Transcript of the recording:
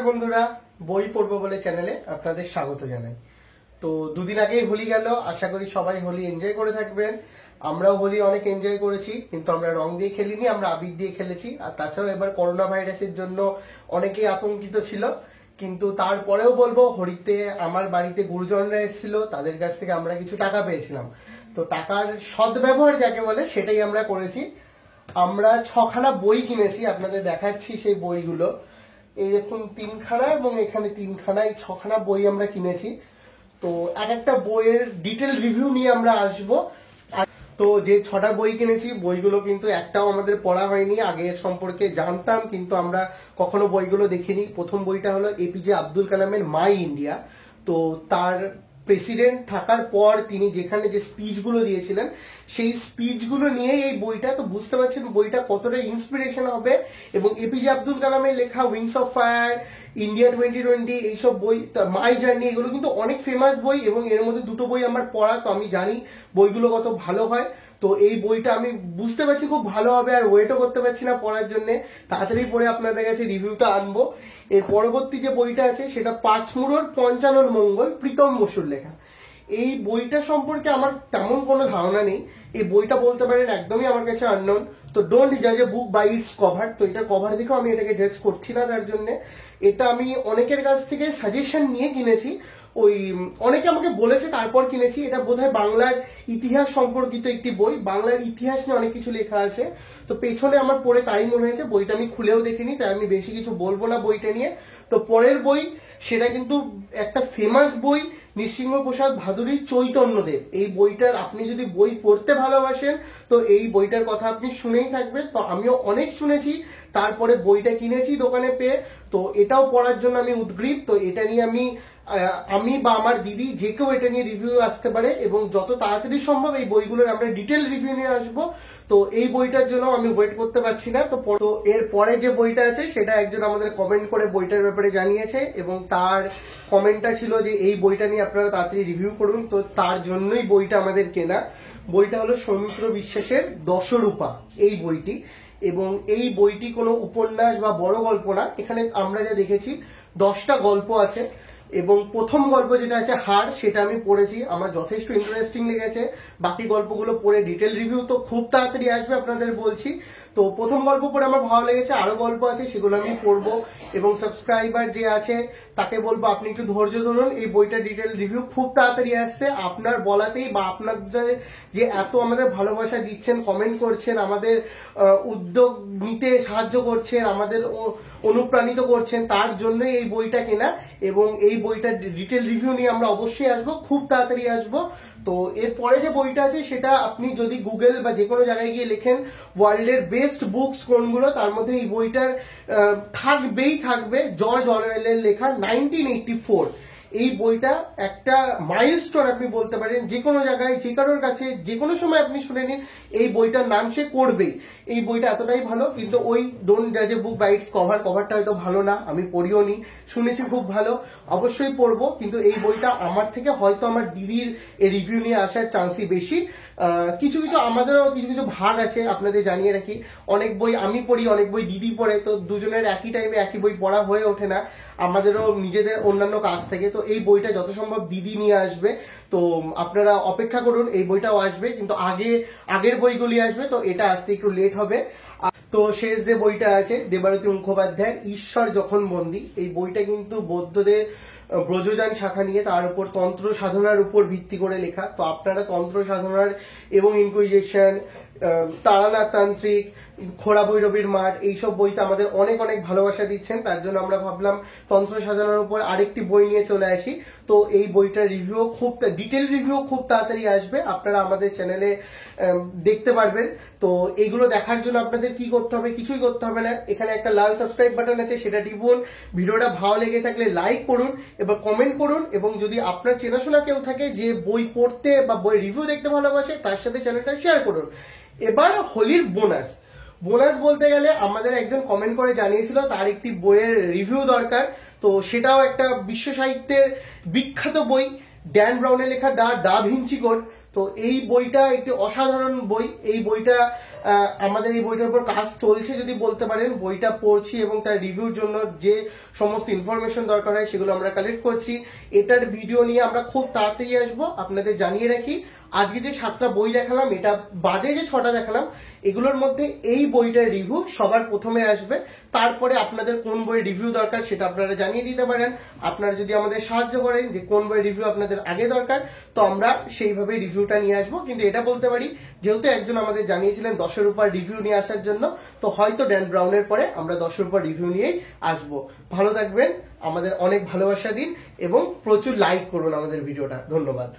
বন্ধুরা, বই পড়বো বলে চ্যানেলে আপনাদের স্বাগত জানাই। তো দুদিন আগেই হোলি গেল, আশা করি সবাই হোলি এনজয় করে থাকবেন। আমরাও হোলি অনেক এনজয় করেছি, কিন্তু আমরা রং দিয়ে খেলিনি, আমরা আবির দিয়ে খেলেছি। আর তাছাড়াও এবার করোনা ভাইরাসের জন্য অনেকেই আতঙ্কিত ছিল, কিন্তু তারপরেও বলবো হোলিতে আমার বাড়িতে গুরুজনরা এসেছিল, তাদের কাছ থেকে আমরা কিছু টাকা পেয়েছিলাম। তো টাকার সদ্ব্যবহার যাকে বলে সেটাই আমরা করেছি। আমরা 6খানা বই কিনেছি, আপনাদের দেখাচ্ছি সেই বইগুলো। এই দেখুন 3খানা এবং এখানে 3খানা, এই 6খানা বই আমরা কিনেছি। তো এক একটা বইয়ের ডিটেল রিভিউ নিয়ে আমরা আসবো। তো যে 6টা বই কিনেছি, বইগুলো কিন্তু একটাও আমাদের পড়া হয়নি। আগে এর সম্পর্কে জানতাম, কিন্তু আমরা কখনো বইগুলো দেখিনি। প্রথম বইটা হলো এপিজে আব্দুল কালামের মাই ইন্ডিয়া। তো তার প্রেসিডেন্ট থাকার পর তিনি যেখানে যে স্পিচগুলো দিয়েছিলেন, সেই স্পিচগুলো নিয়ে এই বইটা। তো বুঝতে পারছেন বইটা কতটা ইন্সপিরেশন হবে। এবং এপিজে আব্দুল কালামের লেখা উইংস অফ ফায়ার, ইন্ডিয়া 2020, এইসব বই, মাই জার্নি, এগুলো কিন্তু অনেক ফেমাস বই। এবং এর মধ্যে দুটো বই আমার পড়া, তো আমি জানি বইগুলো কত ভালো হয়। তো এই বইটা আমি বুঝতে পারছি খুব ভালো হবে, আর ওয়েটও করতে পারছি না পড়ার জন্য। তাড়াতাড়ি পড়ে আপনাদের কাছে রিভিউটা আনবো। এর পরবর্তী যে বইটা আছে সেটা পাঁচমুড়োর পঞ্চানন মঙ্গল, প্রীতম বসুর লেখা। এই বইটা সম্পর্কে আমার তেমন কোনো ধারণা নেই। এই বইটা বলতে পারেন একদমই আমার কাছে আননোন। তো ডোন্ট জাজ এ বুক বাই ইটস কভার। তো এটা কভার দেখেও আমি এটাকে জাজ করছি না। তার জন্য এটা আমি অনেকের কাছ থেকে সাজেশন নিয়ে কিনেছি। ওই অনেকে আমাকে বলেছে তারপর কিনেছি। এটা বোধহয় বাংলার ইতিহাস সম্পর্কিত একটি বই। বাংলার ইতিহাস নিয়ে অনেক কিছু লেখা আছে। তো পেছনে আমার পড়ে তাই মনে হয়েছে। বইটা আমি খুলেও দেখিনি, তাই আমি বেশি কিছু বলবো না বইটা নিয়ে। তো পরের বই, সেটা কিন্তু একটা ফেমাস বই, নৃসিংহপ্রসাদ ভাদুড়ির চৈতন্যদেব। এই বইটার, আপনি যদি বই পড়তে ভালোবাসেন তো এই বইটার কথা আপনি শুনেই থাকবেন। তো আমিও অনেক শুনেছি, তারপরে বইটা কিনেছি দোকানে পেয়ে। তো এটাও পড়ার জন্য আমি উদগ্রীব। তো এটা নিয়ে আমি বা আমার দিদি যে কেউ এটা নিয়ে রিভিউ আসতে পারে, এবং যত তাড়াতাড়ি সম্ভব এই বইগুলোর আমরা ডিটেল রিভিউ নিয়ে আসবো। তো এই বইটার জন্য আমি ওয়েট করতে পারছি না। তো এর পরে যে বইটা আছে সেটা একজন আমাদের কমেন্ট করে বইটার ব্যাপারে জানিয়েছে, এবং তার কমেন্টটা ছিল যে এই বইটা নিয়ে আপনারা তাড়াতাড়ি রিভিউ করুন। তো তার জন্যই বইটা আমাদের কেনা। বইটা হলো সৌমিত্র বিশ্বাসের দশরূপা, এই বইটি। এবং এই বইটি কোনো উপন্যাস বা বড় গল্প না। এখানে আমরা যা দেখেছি 10টা গল্প আছে, এবং প্রথম গল্প যেটা আছে হার, সেটা আমি পড়েছি, আমার যথেষ্ট ইন্টারেস্টিং লেগেছে। বাকি গল্পগুলো পড়ে ডিটেল রিভিউ তো খুব তাড়াতাড়ি আসবে, আপনাদের বলছি। তো প্রথম গল্প পড়ে আমার ভালো লেগেছে, আরো গল্প আছে সেগুলো আমি পড়বো। এবং সাবস্ক্রাইবার যে আছে তাকে বলবো আপনি একটু ধৈর্য ধরুন, এই বইটা ডিটেল রিভিউ খুব তাড়াতাড়ি আসছে। আপনার বলাতেই বা আপনার যে এত আমাদের ভালোবাসা দিচ্ছেন, কমেন্ট করছেন, আমাদের উদ্যোগ নিতে সাহায্য করছেন, আমাদের অনুপ্রাণিত করছেন, তার জন্যই এই বইটা কেনা। এবং এই বইটার ডিটেল রিভিউ নিয়ে আমরা অবশ্যই আসবো, খুব তাড়াতাড়ি আসবো। তো এরপরে যে বইটা আছে সেটা আপনি যদি গুগল বা যে কোনো জায়গায় গিয়ে লেখেন ওয়ার্ল্ডের বেস্ট বুকস কোনগুলো, তার মধ্যে এই বইটার থাকবেই থাকবে। জর্জ অরওয়েলের লেখা 1984। এই বইটা একটা মাইলস্টোন আপনি বলতে পারেন। যে কোনো জায়গায়, যে কারোর কাছে, যে কোনো সময় আপনি শুনে নিন, এই বইটার নাম সে করবেই। এই বইটা এতটাই ভালো। কিন্তু ওই ডোন্ট জাজ এ বুক বাই ইটস কভারটা হয়তো ভালো না, আমি পড়িও নি, শুনেছি খুব ভালো, অবশ্যই পড়বো। কিন্তু এই বইটা আমার থেকে হয়তো আমার দিদির এই রিভিউ নিয়ে আসার চান্সই বেশি। কিছু কিছু আমাদেরও কিছু কিছু ভাগ আছে, আপনাদের জানিয়ে রাখি। অনেক বই আমি পড়ি, অনেক বই দিদি পড়ে। তো দুজনের একই টাইমে একই বই পড়া হয়ে ওঠে না, আমাদেরও নিজেদের অন্যান্য কাজ থেকে। তো এই বইটা যত সম্ভব দিদি নিয়ে আসবে। তো আপনারা অপেক্ষা করুন, এই বইটাও আসবে, কিন্তু আগের বইগুলি আসবে। তো এটা আসতে একটু লেট হবে। তো শেষ যে বইটা আছে দেবারতী মুখোপাধ্যায়ের ঈশ্বর যখন বন্দী, এই বইটা কিন্তু বৌদ্ধদের ব্রজযান শাখা নিয়ে, তার উপর তন্ত্র সাধনার উপর ভিত্তি করে লেখা। তো আপনারা তন্ত্র সাধনার এবং ইনকুইজিশন, তারানাথ তান্ত্রিক, খোড়া ভৈরবীর মাঠ, এইসব বইতে আমাদের অনেক অনেক ভালোবাসা দিচ্ছেন। তার জন্য আমরা ভাবলাম তন্ত্র সাধনার উপর আরেকটি বই নিয়ে চলে আসি। তো এই বইটার রিভিউ খুব ডিটেল রিভিউ খুব তাড়াতাড়ি আসবে, আপনারা আমাদের চ্যানেলে দেখতে পারবেন। তো এইগুলো দেখার জন্য আপনাদের কি করতে হবে? কিছুই করতে হবে না। এখানে একটা লাল সাবস্ক্রাইব বাটন আছে, সেটা টিপুন। ভিডিওটা ভালো লেগে থাকলে লাইক করুন এবং কমেন্ট করুন। এবং যদি আপনার চেনাশোনা কেউ থাকে যে বই পড়তে বা বই রিভিউ দেখতে ভালোবাসে, তার সাথে চ্যানেলটা শেয়ার করুন। এবার হোলির বোনাস বলতে গেলে আমাদের একজন কমেন্ট করে জানিয়েছিল তার একটি বইয়ের রিভিউ দরকার। তো সেটাও একটা বিশ্ব সাহিত্যের বিখ্যাত বই, ড্যান ব্রাউনের লেখা দা ভিঞ্চি কোড। তো এই বইটা একটি অসাধারণ বই। এই বইটা আমাদের এই বইটার উপর কাজ চলছে যদি বলতে পারেন। বইটা পড়ছি এবং তার রিভিউর জন্য যে সমস্ত ইনফরমেশন দরকার হয় সেগুলো আমরা কালেক্ট করছি। এটার ভিডিও নিয়ে আমরা খুব তাড়াতাড়ি আসবো। আপনাদের জানিয়ে রাখি, আজকে যে 7টা বই দেখালাম, এটা বাদে যে 6টা দেখালাম, এগুলোর মধ্যে এই বইটার রিভিউ সবার প্রথমে আসবে। তারপরে আপনাদের কোন বইয়ের রিভিউ দরকার সেটা আপনারা জানিয়ে দিতে পারেন। আপনারা যদি আমাদের সাহায্য করেন যে কোন বইয়ের রিভিউ আপনাদের আগে দরকার, তো আমরা সেইভাবে রিভিউটা নিয়ে আসবো। কিন্তু এটা বলতে পারি, যেহেতু একজন আমাদের জানিয়েছিলেন 10-এর উপর রিভিউ নিয়ে আসার জন্য, তো হয়তো ড্যান ব্রাউনের পরে আমরা 10-এর উপর রিভিউ নিয়েই আসবো। ভালো থাকবেন, আমাদের অনেক ভালোবাসা দিন এবং প্রচুর লাইক করুন আমাদের ভিডিওটা। ধন্যবাদ।